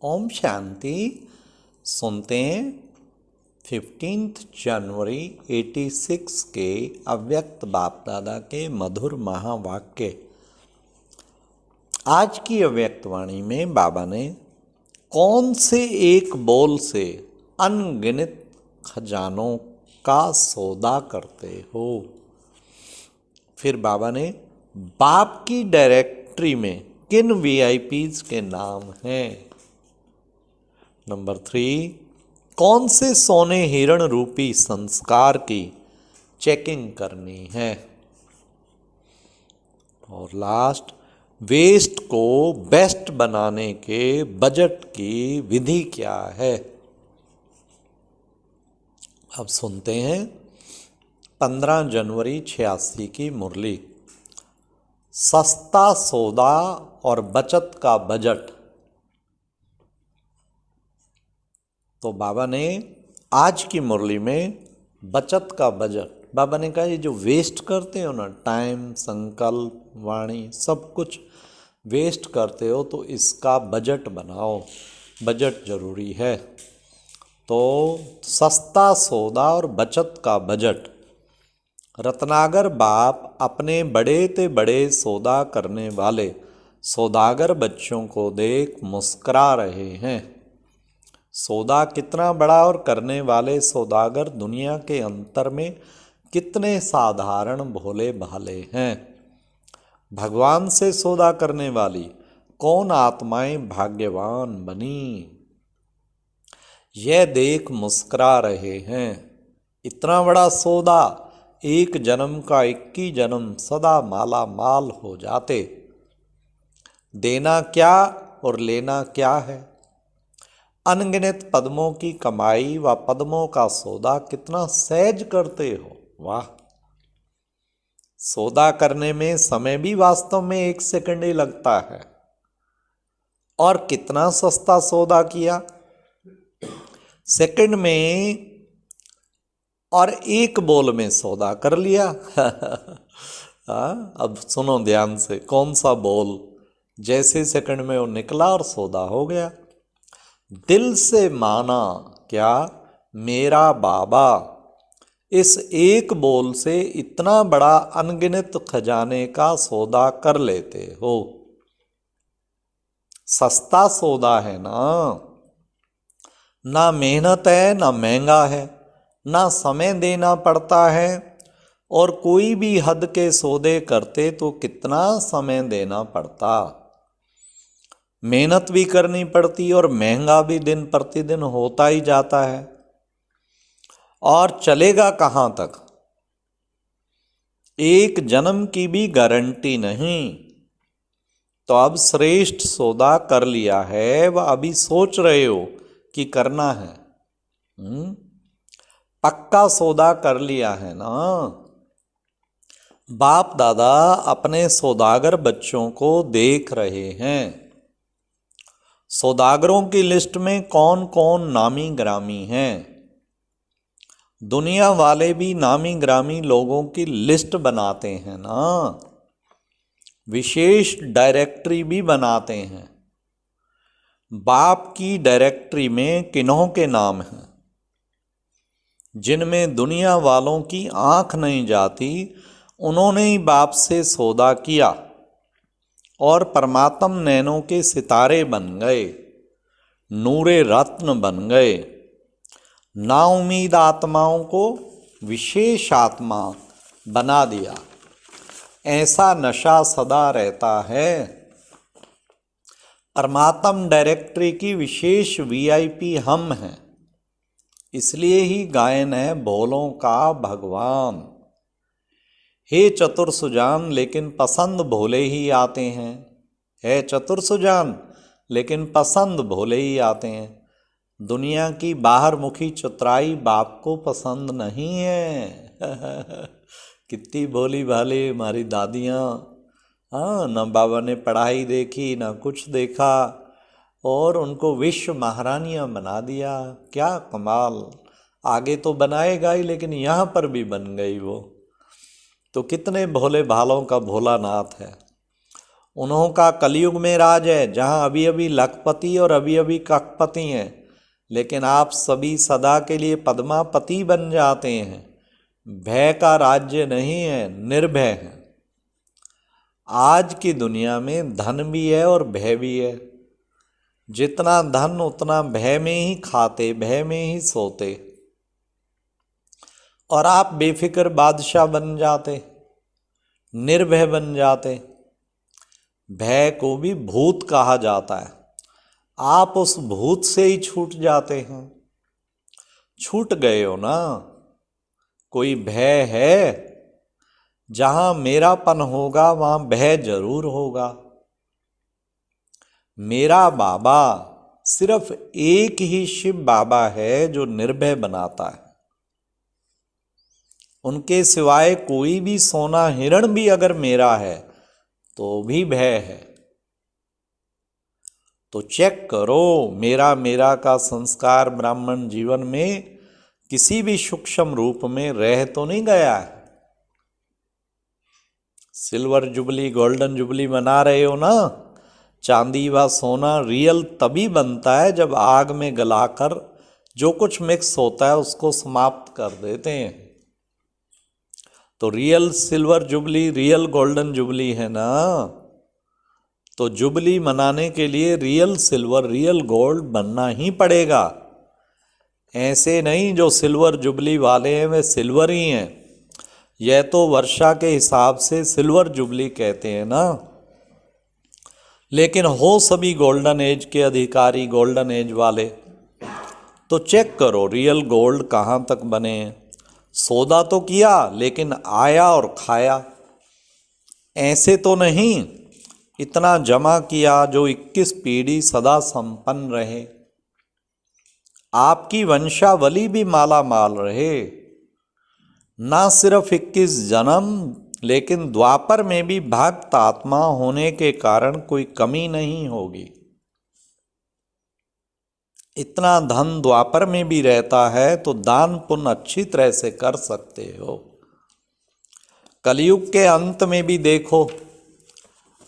ओम शांति। सुनते हैं 15 जनवरी 86 के अव्यक्त बाप दादा के मधुर महावाक्य। आज की अव्यक्त वाणी में बाबा ने कौन से एक बोल से अनगिनत खजानों का सौदा करते हो। फिर बाबा ने बाप की डायरेक्टरी में किन वीआईपीज के नाम हैं। नंबर 3, कौन से सोने हिरण रूपी संस्कार की चेकिंग करनी है। और लास्ट, वेस्ट को बेस्ट बनाने के बजट की विधि क्या है। अब सुनते हैं 15 जनवरी 86 की मुरली। सस्ता सौदा और बचत का बजट। तो बाबा ने आज की मुरली में बचत का बजट, बाबा ने कहा ये जो वेस्ट करते हो ना, टाइम, संकल्प, वाणी, सब कुछ वेस्ट करते हो तो इसका बजट बनाओ। बजट जरूरी है। तो सस्ता सौदा और बचत का बजट। रत्नागर बाप अपने बड़े ते बड़े सौदा करने वाले सौदागर बच्चों को देख मुस्करा रहे हैं। सौदा कितना बड़ा और करने वाले सौदागर दुनिया के अंतर में कितने साधारण भोले भाले हैं। भगवान से सौदा करने वाली कौन आत्माएं भाग्यवान बनी। यह देख मुस्करा रहे हैं। इतना बड़ा सौदा, एक जन्म का 21 जन्म सदा माला माल हो जाते। देना क्या और लेना क्या है। अनगिनत पद्मों की कमाई व पद्मों का सौदा कितना सहज करते हो। वाह। सौदा करने में समय भी वास्तव में 1 सेकंड ही लगता है। और कितना सस्ता सौदा किया, सेकंड में और 1 बोल में सौदा कर लिया। अब सुनो ध्यान से, कौन सा बोल। जैसे सेकंड में वो निकला और सौदा हो गया। दिल से माना क्या मेरा बाबा। इस 1 बोल से इतना बड़ा अनगिनत खजाने का सौदा कर लेते हो। सस्ता सौदा है ना मेहनत है, ना महंगा है, ना समय देना पड़ता है। और कोई भी हद के सौदे करते तो कितना समय देना पड़ता। मेहनत भी करनी पड़ती और महंगा भी दिन प्रतिदिन होता ही जाता है। और चलेगा कहाँ तक। 1 जन्म की भी गारंटी नहीं। तो अब श्रेष्ठ सौदा कर लिया है, वह अभी सोच रहे हो कि करना है। पक्का सौदा कर लिया है ना। बाप दादा अपने सौदागर बच्चों को देख रहे हैं। सौदागरों की लिस्ट में कौन कौन नामी ग्रामी हैं। दुनिया वाले भी नामी ग्रामी लोगों की लिस्ट बनाते हैं ना। विशेष डायरेक्टरी भी बनाते हैं। बाप की डायरेक्टरी में किन्हों के नाम हैं जिनमें दुनिया वालों की आंख नहीं जाती, उन्होंने ही बाप से सौदा किया और परमात्म नैनों के सितारे बन गए, नूरे रत्न बन गए। नाउमीद आत्माओं को विशेष आत्मा बना दिया। ऐसा नशा सदा रहता है। परमात्म डायरेक्टरी की विशेष वीआईपी हम हैं। इसलिए ही गायन है भोलों का भगवान। हे चतुर सुजान, लेकिन पसंद भोले ही आते हैं। है चतुर सुजान, लेकिन पसंद भोले ही आते हैं। दुनिया की बाहर मुखी चतुराई बाप को पसंद नहीं है। कितनी भोली भाली हमारी दादियाँ। हाँ, न बाबा ने पढ़ाई देखी, ना कुछ देखा, और उनको विश्व महारानियाँ बना दिया। क्या कमाल। आगे तो बनाएगा ही, लेकिन यहाँ पर भी बन गई वो। तो कितने भोले भालों का भोलानाथ है। उन्हों का कलयुग में राज है, जहाँ अभी अभी लखपति और अभी अभी कखपति हैं, लेकिन आप सभी सदा के लिए पद्मापति बन जाते हैं। भय का राज्य नहीं है, निर्भय है। आज की दुनिया में धन भी है और भय भी है। जितना धन उतना भय में ही खाते, भय में ही सोते, और आप बेफिक्र बादशाह बन जाते, निर्भय बन जाते। भय को भी भूत कहा जाता है। आप उस भूत से ही छूट जाते हैं। छूट गए हो ना। कोई भय है? जहां मेरापन होगा वहां भय जरूर होगा। मेरा बाबा सिर्फ एक ही शिव बाबा है जो निर्भय बनाता है। उनके सिवाय कोई भी सोना हिरण भी अगर मेरा है तो भी भय है। तो चेक करो, मेरा मेरा का संस्कार ब्राह्मण जीवन में किसी भी सूक्ष्म रूप में रह तो नहीं गया है। सिल्वर जुबली, गोल्डन जुबली मना रहे हो ना। चांदी व सोना रियल तभी बनता है जब आग में गलाकर जो कुछ मिक्स होता है उसको समाप्त कर देते हैं। तो real silver jubilee, real golden jubilee है ना। तो जुबली मनाने के लिए रियल सिल्वर, रियल गोल्ड बनना ही पड़ेगा। ऐसे नहीं जो सिल्वर जुबली वाले हैं वे सिल्वर ही हैं। यह तो वर्षा के हिसाब से सिल्वर जुबली कहते हैं ना। लेकिन हो सभी गोल्डन एज के अधिकारी, गोल्डन एज वाले। तो चेक करो रियल गोल्ड कहाँ तक बने हैं। सौदा तो किया लेकिन आया और खाया। ऐसे तो नहीं इतना जमा किया जो 21 पीढ़ी सदा संपन्न रहे। आपकी वंशावली भी माला माल रहे। ना सिर्फ 21 जन्म, लेकिन द्वापर में भी भक्त आत्मा होने के कारण कोई कमी नहीं होगी। इतना धन द्वापर में भी रहता है तो दान पुण्य अच्छी तरह से कर सकते हो। कलयुग के अंत में भी देखो,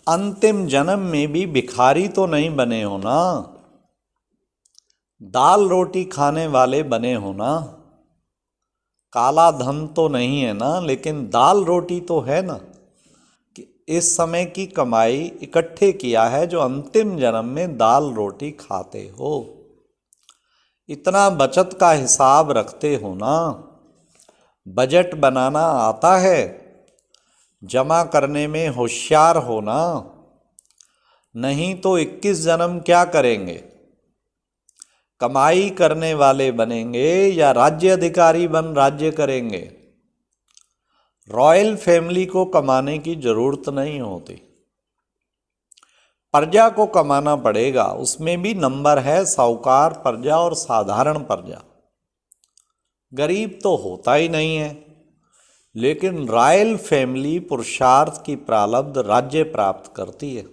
अंतिम जन्म में भी भिखारी तो नहीं बने हो ना। दाल रोटी खाने वाले बने हो ना। काला धन तो नहीं है ना, लेकिन दाल रोटी तो है ना। कि इस समय की कमाई इकट्ठे किया है जो अंतिम जन्म में दाल रोटी खाते हो। इतना बचत का हिसाब रखते हो ना। बजट बनाना आता है, जमा करने में होशियार होना। नहीं तो 21 जन्म क्या करेंगे? कमाई करने वाले बनेंगे या राज्य अधिकारी बन राज्य करेंगे? रॉयल फैमिली को कमाने की जरूरत नहीं होती। प्रजा को कमाना पड़ेगा। उसमें भी नंबर है, साहूकार प्रजा और साधारण प्रजा। गरीब तो होता ही नहीं है। लेकिन रॉयल फैमिली पुरुषार्थ की प्रारब्ध राज्य प्राप्त करती है।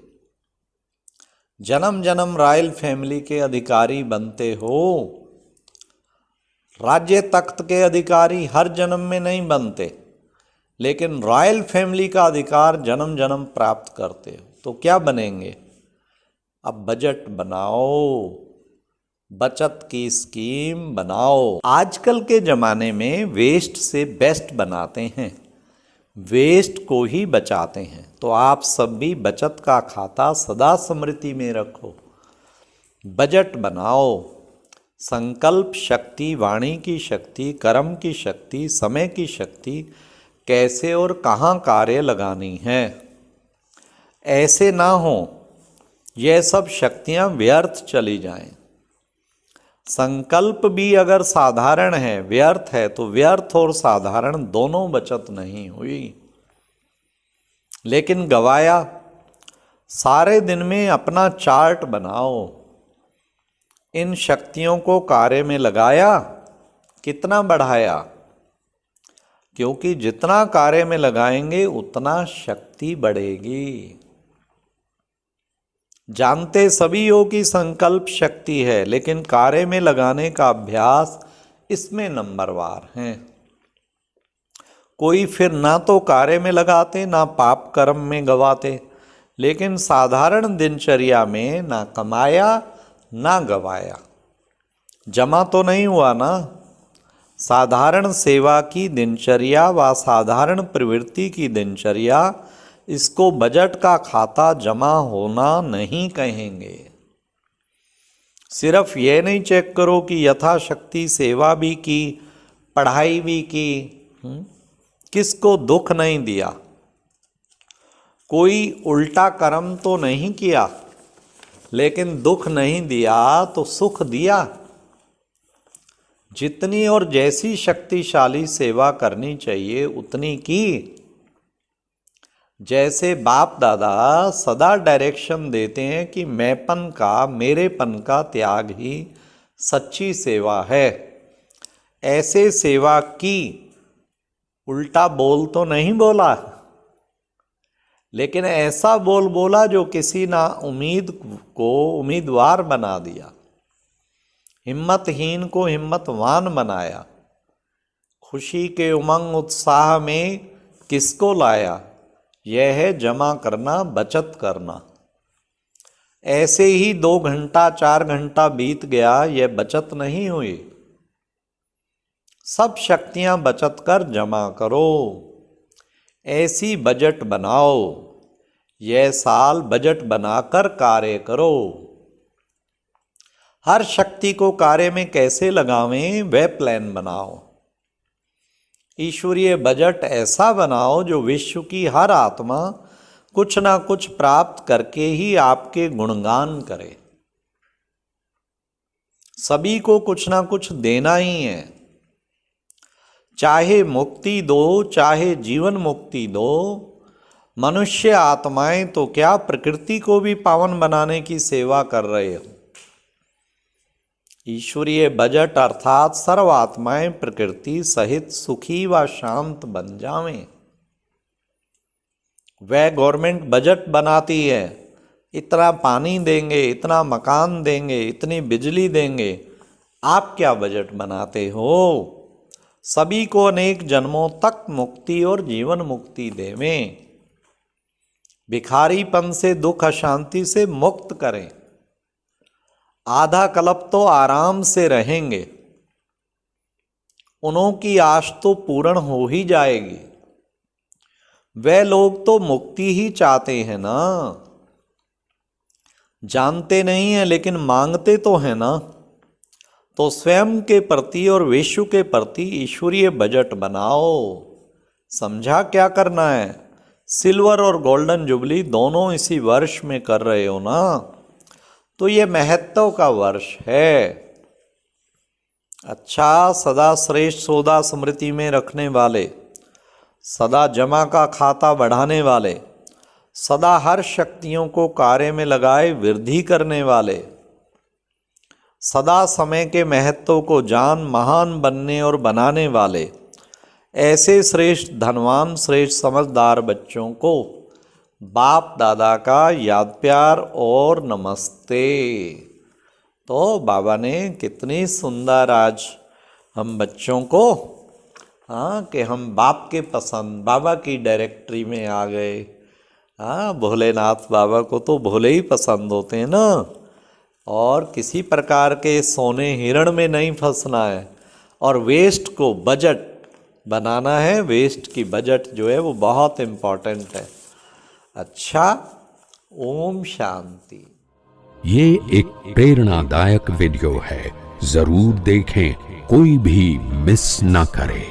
जन्म जन्म रॉयल फैमिली के अधिकारी बनते हो। राज्य तख्त के अधिकारी हर जन्म में नहीं बनते, लेकिन रॉयल फैमिली का अधिकार जन्म जन्म प्राप्त करते हो। तो क्या बनेंगे? अब बजट बनाओ, बचत की स्कीम बनाओ। आजकल के ज़माने में वेस्ट से बेस्ट बनाते हैं, वेस्ट को ही बचाते हैं। तो आप सब भी बचत का खाता सदा स्मृति में रखो। बजट बनाओ। संकल्प शक्ति, वाणी की शक्ति, कर्म की शक्ति, समय की शक्ति, कैसे और कहाँ कार्य लगानी है। ऐसे ना हो यह सब शक्तियाँ व्यर्थ चली जाएं। संकल्प भी अगर साधारण है, व्यर्थ है, तो व्यर्थ और साधारण दोनों बचत नहीं हुई। लेकिन गवाया। सारे दिन में अपना चार्ट बनाओ। इन शक्तियों को कार्य में लगाया, कितना बढ़ाया? क्योंकि जितना कार्य में लगाएंगे उतना शक्ति बढ़ेगी। जानते सभी हो कि संकल्प शक्ति है, लेकिन कार्य में लगाने का अभ्यास इसमें नंबरवार है। कोई फिर ना तो कार्य में लगाते, ना पाप कर्म में गवाते। लेकिन साधारण दिनचर्या में ना कमाया ना गवाया, जमा तो नहीं हुआ ना। साधारण सेवा की दिनचर्या व साधारण प्रवृत्ति की दिनचर्या, इसको बजट का खाता जमा होना नहीं कहेंगे। सिर्फ ये नहीं चेक करो कि यथाशक्ति सेवा भी की, पढ़ाई भी की, किसको दुख नहीं दिया, कोई उल्टा कर्म तो नहीं किया, लेकिन दुख नहीं दिया तो सुख दिया। जितनी और जैसी शक्तिशाली सेवा करनी चाहिए उतनी की। जैसे बाप दादा सदा डायरेक्शन देते हैं कि मैंपन का, मेरेपन का त्याग ही सच्ची सेवा है, ऐसे सेवा की। उल्टा बोल तो नहीं बोला, लेकिन ऐसा बोल बोला जो किसी ना उम्मीद को उम्मीदवार बना दिया, हिम्मतहीन को हिम्मतवान बनाया, खुशी के उमंग उत्साह में किसको लाया। यह है जमा करना, बचत करना। ऐसे ही 2 घंटा 4 घंटा बीत गया, यह बचत नहीं हुई। सब शक्तियां बचत कर जमा करो। ऐसी बजट बनाओ, यह साल बजट बनाकर कार्य करो। हर शक्ति को कार्य में कैसे लगावें वह प्लान बनाओ। ईश्वरीय बजट ऐसा बनाओ जो विश्व की हर आत्मा कुछ ना कुछ प्राप्त करके ही आपके गुणगान करे। सभी को कुछ ना कुछ देना ही है, चाहे मुक्ति दो, चाहे जीवन मुक्ति दो। मनुष्य आत्माएं तो क्या, प्रकृति को भी पावन बनाने की सेवा कर रहे हो। ईश्वरीय बजट अर्थात सर्व आत्माएं प्रकृति सहित सुखी व शांत बन जावें। वह गवर्नमेंट बजट बनाती है, इतना पानी देंगे, इतना मकान देंगे, इतनी बिजली देंगे। आप क्या बजट बनाते हो? सभी को अनेक जन्मों तक मुक्ति और जीवन मुक्ति देवें। भिखारीपन से, दुख अशांति से मुक्त करें। आधा कल्प तो आराम से रहेंगे, उन्हों की आश तो पूर्ण हो ही जाएगी। वे लोग तो मुक्ति ही चाहते हैं ना, जानते नहीं हैं लेकिन मांगते तो हैं ना। तो स्वयं के प्रति और विश्व के प्रति ईश्वरीय बजट बनाओ। समझा क्या करना है? सिल्वर और गोल्डन जुबली दोनों इसी वर्ष में कर रहे हो ना, तो ये महत्व का वर्ष है। अच्छा, सदा श्रेष्ठ सौदा स्मृति में रखने वाले, सदा जमा का खाता बढ़ाने वाले, सदा हर शक्तियों को कार्य में लगाए वृद्धि करने वाले, सदा समय के महत्व को जान महान बनने और बनाने वाले, ऐसे श्रेष्ठ धनवान, श्रेष्ठ समझदार बच्चों को बाप दादा का याद प्यार और नमस्ते। तो बाबा ने कितनी सुंदर आज हम बच्चों को, कि हम बाप के पसंद, बाबा की डायरेक्टरी में आ गए। भोलेनाथ बाबा को तो भोले ही पसंद होते हैं ना, और किसी प्रकार के सोने हिरण में नहीं फंसना है, और वेस्ट को बजट बनाना है। वेस्ट की बजट जो है वो बहुत इम्पॉर्टेंट है। अच्छा, ओम शांति। ये एक प्रेरणादायक वीडियो है, जरूर देखें, कोई भी मिस ना करे।